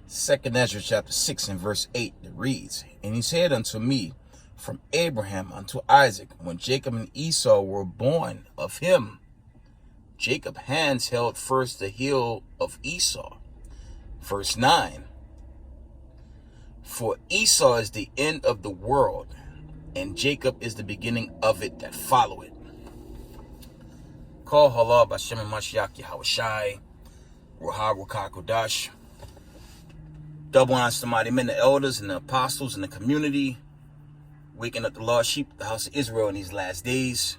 2 Ezra chapter 6 and verse 8, it reads, "And he said unto me, from Abraham unto Isaac, when Jacob and Esau were born of him, Jacob's hands held first the heel of Esau." Verse 9, "For Esau is the end of the world, and Jacob is the beginning of it that follow it." Call halal b'Hashem Mashiach Yahawashi, Ruha Ruka Kodash. Double honors to mighty men, the elders and the apostles and the community, waking up the lost sheep, the house of Israel in these last days.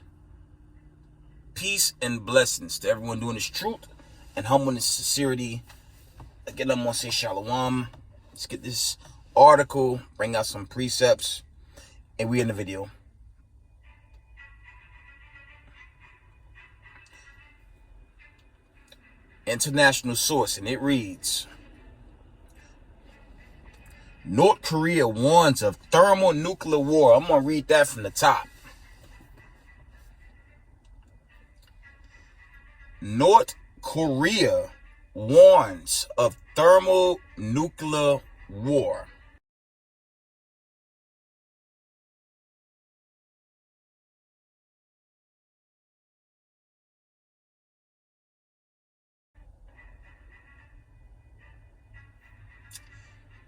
Peace and blessings to everyone doing this truth and humbleness and sincerity. Again, I'm going to say shalom. Let's get this article, bring out some precepts, and we in the video. International source, and it reads, North Korea warns of thermonuclear war. I'm going to read that from the top. North Korea warns of thermonuclear war.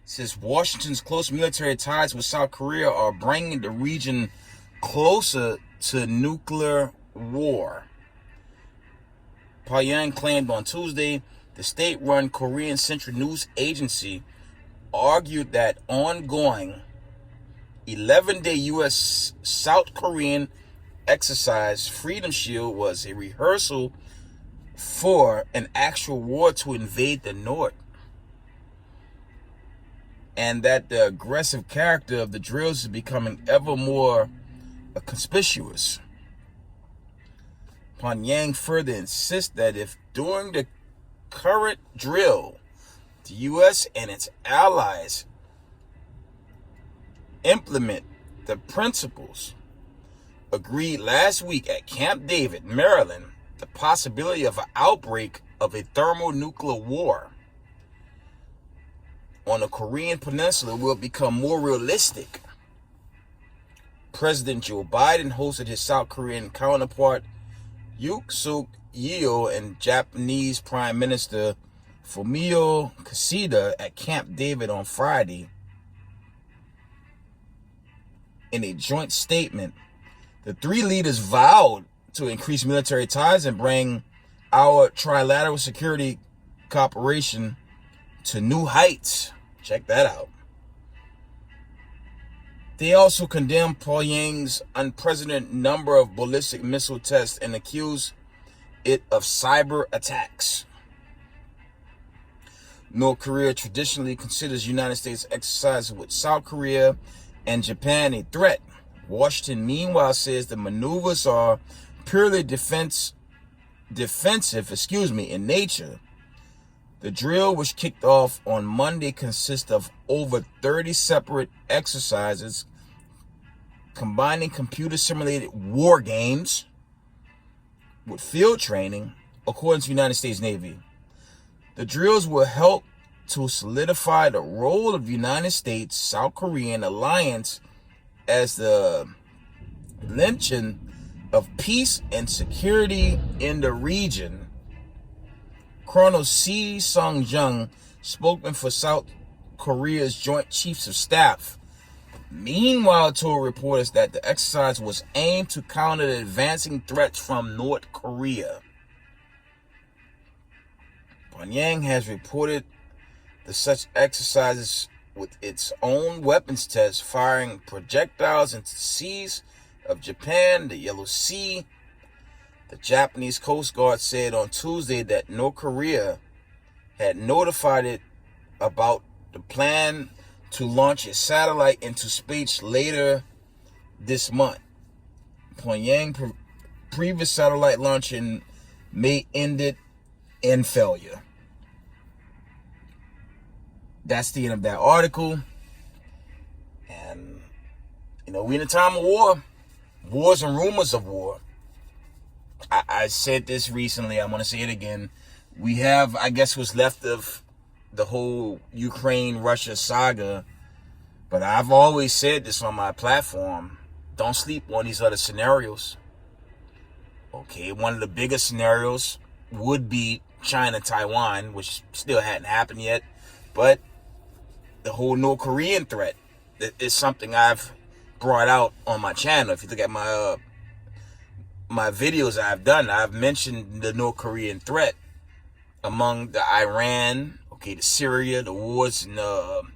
Says Washington's close military ties with South Korea are bringing the region closer to nuclear war. Pyongyang claimed on Tuesday the state-run Korean Central News Agency argued that ongoing 11-day U.S.-South Korean exercise Freedom Shield was a rehearsal for an actual war to invade the North, and that the aggressive character of the drills is becoming ever more conspicuous. Pyongyang further insists that if during the current drill, the U.S. and its allies implement the principles agreed last week at Camp David, Maryland, the possibility of an outbreak of a thermonuclear war on the Korean Peninsula will become more realistic. President Joe Biden hosted his South Korean counterpart Yoon Suk Yeol and Japanese Prime Minister Fumio Kishida at Camp David on Friday. In a joint statement, the three leaders vowed to increase military ties and bring our trilateral security cooperation to new heights. Check that out. They also condemned Pyongyang's unprecedented number of ballistic missile tests and accused it of cyber attacks. North Korea traditionally considers United States exercises with South Korea and Japan a threat. Washington, meanwhile, says the maneuvers are purely defensive in nature. The drill, which kicked off on Monday, consists of over 30 separate exercises combining computer-simulated war games with field training, according to the United States Navy. The drills will help to solidify the role of the United States-South Korean alliance as the linchpin of peace and security in the region. Colonel C. Sung-jung, spokesman for South Korea's Joint Chiefs of Staff, meanwhile told reporters that the exercise was aimed to counter the advancing threats from North Korea. Pyongyang has reported the such exercises with its own weapons tests, firing projectiles into the seas of Japan, the Yellow Sea. The Japanese Coast Guard said on Tuesday that North Korea had notified it about the plan to launch a satellite into space later this month. Pyongyang's previous satellite launch in May ended in failure. That's the end of that article. And, we in a time of war. Wars and rumors of war. I said this recently. I'm going to say it again. We have, I guess, what's left of the whole Ukraine-Russia saga, but I've always said this on my platform. Don't sleep on these other scenarios. Okay, one of the biggest scenarios would be China-Taiwan, which still hadn't happened yet. But the whole North Korean threat is something I've brought out on my channel. If you look at my videos I've done, I've mentioned the North Korean threat among the Iran, okay, the Syria, the wars, and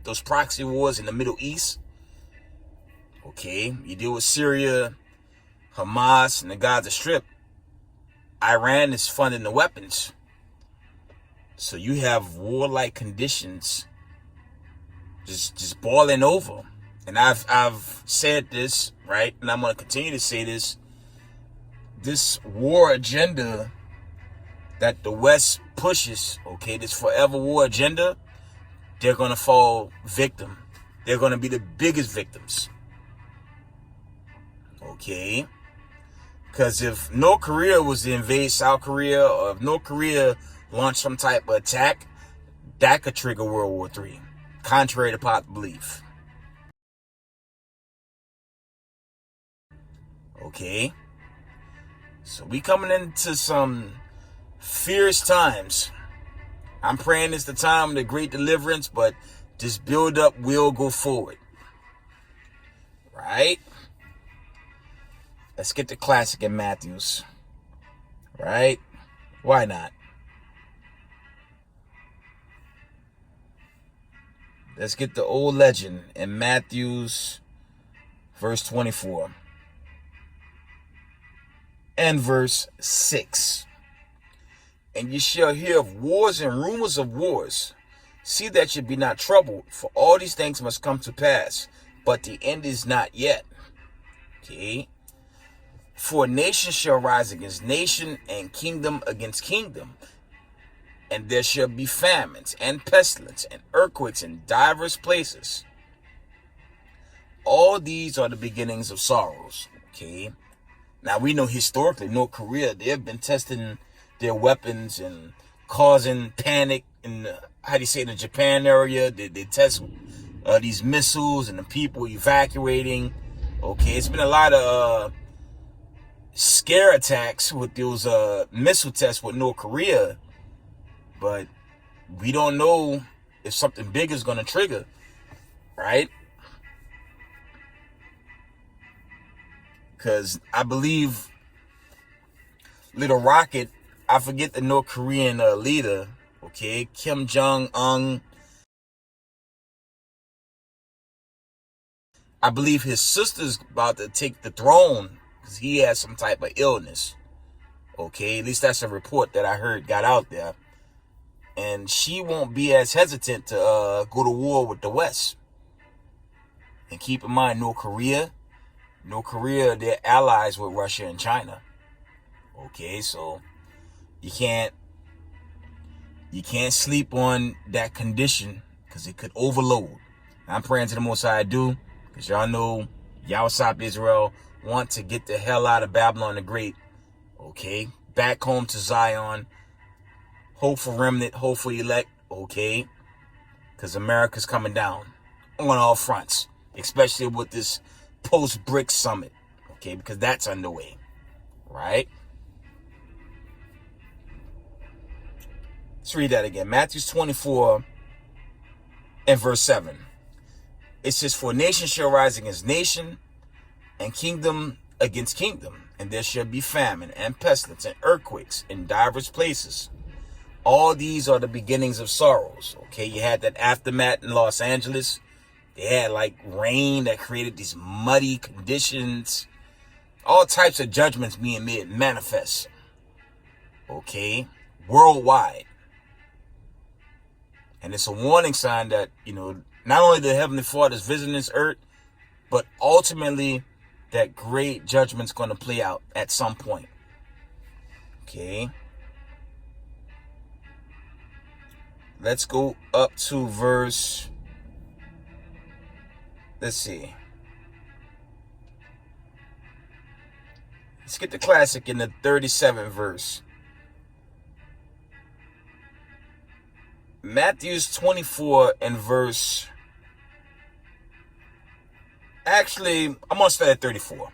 those proxy wars in the Middle East. Okay, you deal with Syria, Hamas, and the Gaza Strip. Iran is funding the weapons. So you have warlike conditions just boiling over. And I've said this, right? And I'm going to continue to say this. This war agenda that the West pushes, okay, this forever war agenda, they're going to fall victim. They're going to be the biggest victims. Okay? Because if North Korea was to invade South Korea, or if North Korea launched some type of attack, that could trigger World War III, contrary to popular belief. Okay? So we coming into some fierce times. I'm praying it's the time of the great deliverance, but this build up will go forward. Right? Let's get the classic in Matthews. Right? Why not? Let's get the old legend in Matthews, verse 24. And verse 6. And ye shall hear of wars and rumors of wars. See that ye be not troubled, for all these things must come to pass, but the end is not yet. Okay? For nation shall rise against nation, and kingdom against kingdom. And there shall be famines, and pestilence, and earthquakes in divers places. All these are the beginnings of sorrows. Okay? Now, we know historically, North Korea, they've been testing their weapons and causing panic in, the Japan area. They test these missiles and the people evacuating. Okay, it's been a lot of scare attacks with those missile tests with North Korea. But we don't know if something big is going to trigger, right? Because I believe Little Rocket, I forget the North Korean leader, okay, Kim Jong-un. I believe his sister's about to take the throne because he has some type of illness. Okay, at least that's a report that I heard got out there. And she won't be as hesitant to go to war with the West. And keep in mind, North Korea, they're allies with Russia and China. Okay, so you can't sleep on that condition because it could overload. I'm praying to the Most High I do, because y'all know y'all South Israel want to get the hell out of Babylon the Great. Okay, back home to Zion. Hope for remnant, hope for elect. Okay, because America's coming down on all fronts, especially with this post-BRICS summit. Okay, because that's underway, right? Let's read that again. Matthew 24 and verse 7. It says, for nation shall rise against nation, and kingdom against kingdom, and there shall be famine, and pestilence, and earthquakes in divers places. All these are the beginnings of sorrows. Okay, you had that aftermath in Los Angeles. They had like rain that created these muddy conditions. All types of judgments being made manifest. Okay, worldwide. And it's a warning sign that, not only the Heavenly Father is visiting this earth, but ultimately that great judgment's going to play out at some point. Okay. Let's go up to verse, let's see. Let's get the classic in the 37th verse. Matthew's 24 and verse, actually, I'm going to start at 34.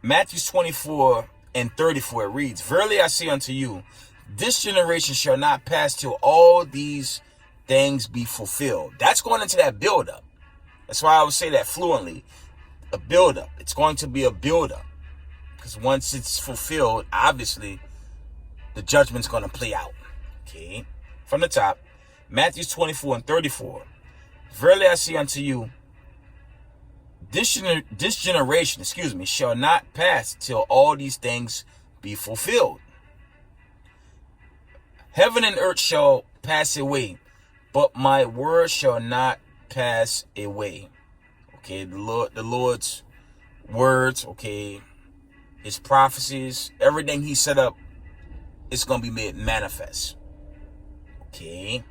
Matthew's 24 and 34, it reads, "Verily I say unto you, this generation shall not pass till all these things be fulfilled." That's going into that buildup. That's why I would say that fluently. A buildup. It's going to be a buildup. Because once it's fulfilled, obviously, the judgment's going to play out. Okay? From the top, Matthew 24 and 34. "Verily I say unto you, this generation, shall not pass till all these things be fulfilled. Heaven and earth shall pass away, but my word shall not pass away." Okay, the Lord's words, okay, his prophecies, everything he set up, it's going to be made manifest. Okay.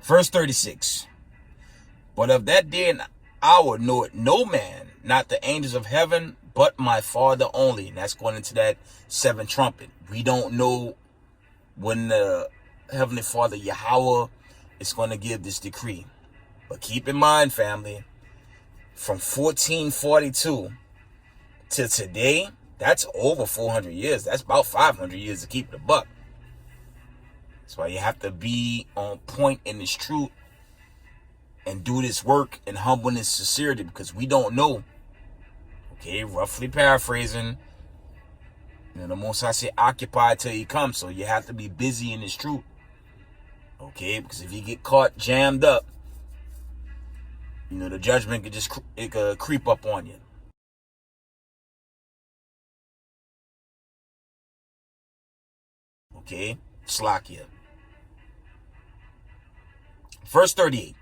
Verse 36. "But of that day and hour knoweth no man, not the angels of heaven, but my Father only." And that's going into that seventh trumpet. We don't know when the Heavenly Father, Yahweh, is going to give this decree. But keep in mind, family, from 1442 to today, that's over 400 years. That's about 500 years to keep it a buck. That's why you have to be on point in this truth and do this work in humbleness and sincerity, because we don't know. Okay, roughly paraphrasing, the Most High say, occupy till he comes. So you have to be busy in this truth. Okay, because if you get caught jammed up, the judgment could creep up on you. Okay, Slakia. Verse 38.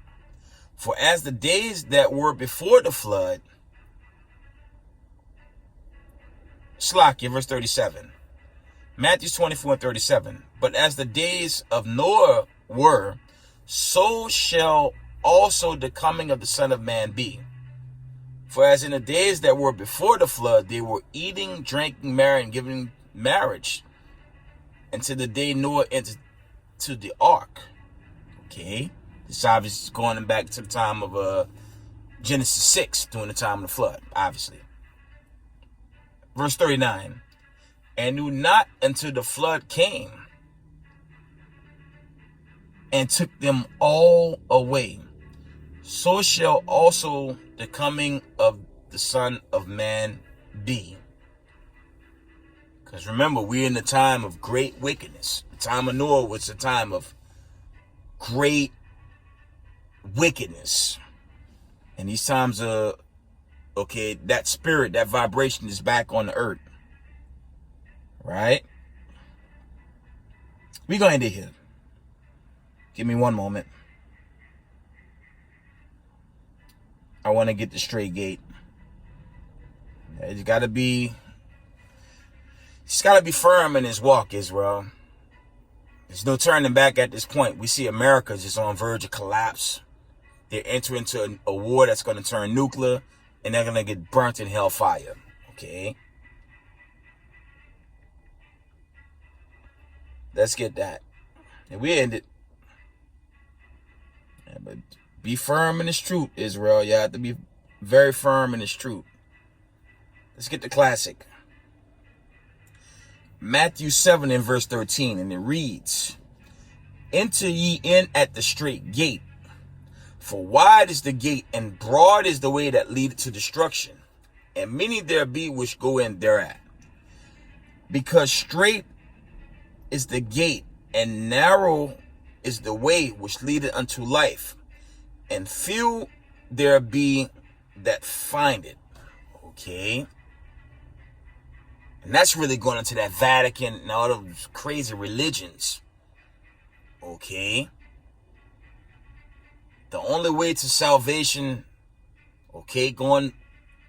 "For as the days that were before the flood," Slakia, verse 37. Matthew 24 and 37. "But as the days of Noah were, so shall also the coming of the Son of Man be. For as in the days that were before the flood, they were eating, drinking, marrying, giving marriage, until the day Noah entered to the ark." Okay, this obviously is going back to the time of Genesis 6, during the time of the flood, obviously. Verse 39. "And knew not until the flood came and took them all away. So shall also the coming of the Son of Man be." Because remember, we're in the time of great wickedness. The time of Noah was a time of great wickedness. And these times okay, that spirit, that vibration is back on the earth. Right? We're going to end it here. Give me one moment. I want to get the straight gate. It's got to be firm in his walk, Israel. There's no turning back at this point. We see America just on verge of collapse. They're entering into a war that's going to turn nuclear, and they're going to get burnt in hellfire. Okay? Let's get that. And we end it. Yeah, but be firm in this truth, Israel. You have to be very firm in this truth. Let's get the classic. Matthew 7 and verse 13. And it reads, "Enter ye in at the straight gate. For wide is the gate, and broad is the way that leadeth to destruction. And many there be which go in thereat. Because straight is the gate, and narrow is the way which leadeth unto life, and few there be that find it." Okay? And that's really going into that Vatican and all those crazy religions. Okay? The only way to salvation, okay, going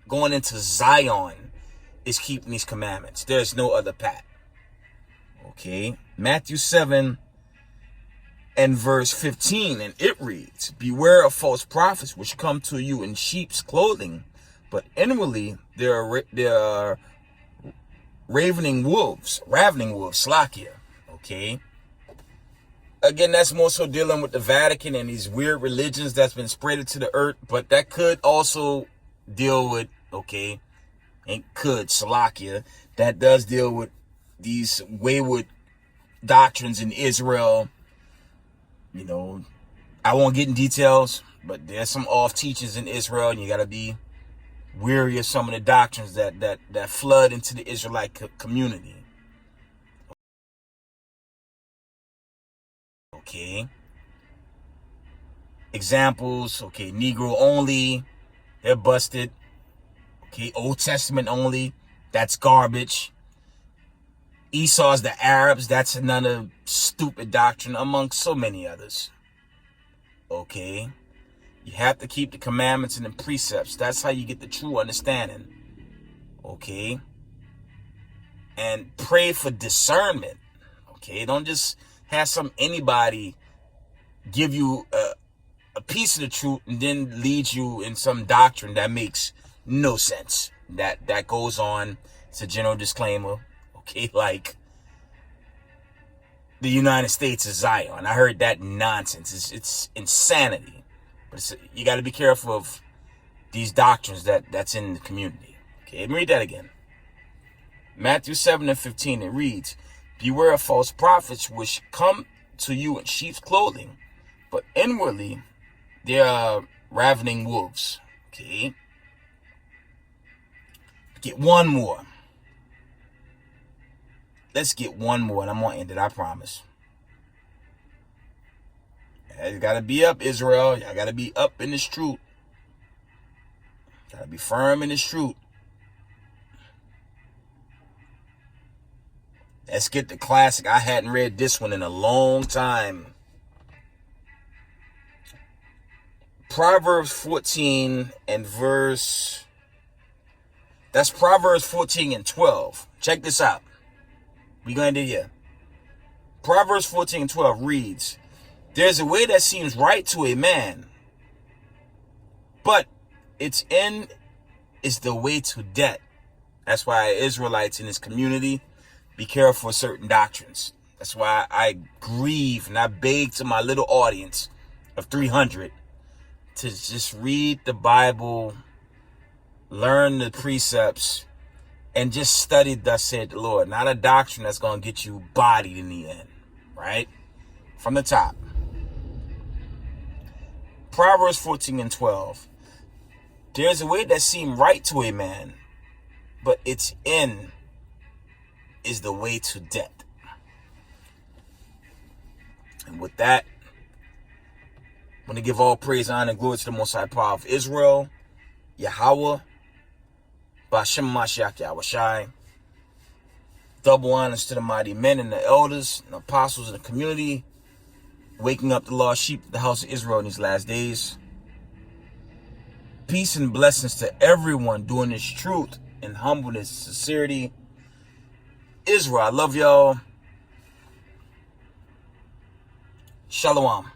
into Zion, is keeping these commandments. There's no other path. Okay? Matthew 7 and verse 15, and it reads, "Beware of false prophets which come to you in sheep's clothing, but inwardly they are ravening wolves, Slakia. Okay. Again, that's more so dealing with the Vatican and these weird religions that's been spread to the earth, but that could also deal with, okay, Salakia, that does deal with these wayward doctrines in Israel. You know, I won't get in details, but there's some off teachings in Israel, and you got to be weary of some of the doctrines that flood into the Israelite community. Okay. Examples, okay, Negro only, they're busted. Okay, Old Testament only, that's garbage. Esau's the Arabs, that's another stupid doctrine, amongst so many others. Okay, you have to keep the commandments and the precepts. That's how you get the true understanding. Okay, and pray for discernment. Okay, don't just have anybody give you a piece of the truth and then lead you in some doctrine that makes no sense. That goes on. It's a general disclaimer. Okay, like the United States is Zion. I heard that nonsense. It's insanity. But you got to be careful of these doctrines that's in the community. Okay, let me read that again. Matthew 7:15, it reads, "Beware of false prophets which come to you in sheep's clothing, but inwardly they are ravening wolves." Okay. Get one more. Let's get one more, and I'm going to end it, I promise. You got to be up, Israel. You got to be up in this truth. Got to be firm in this truth. Let's get the classic. I hadn't read this one in a long time. Proverbs 14 and verse... That's Proverbs 14 and 12. Check this out. We're going to do here. Proverbs 14 and 12 reads, "There's a way that seems right to a man, but its end is the way to death." That's why Israelites in this community, be careful of certain doctrines. That's why I grieve and I beg to my little audience of 300 to just read the Bible, learn the precepts, and just study thus said the Lord. Not a doctrine that's going to get you bodied in the end, right? From the top. Proverbs 14 and 12. "There's a way that seems right to a man, but its end is the way to death." And with that, I'm going to give all praise, honor, and glory to the Most High Power of Israel, Yahweh, B'Shem Mashiach Yahushai. Double honors to the mighty men and the elders and the apostles of the community, waking up the lost sheep of the house of Israel in these last days. Peace and blessings to everyone doing this truth in humbleness, sincerity. Israel, I love y'all. Shalom.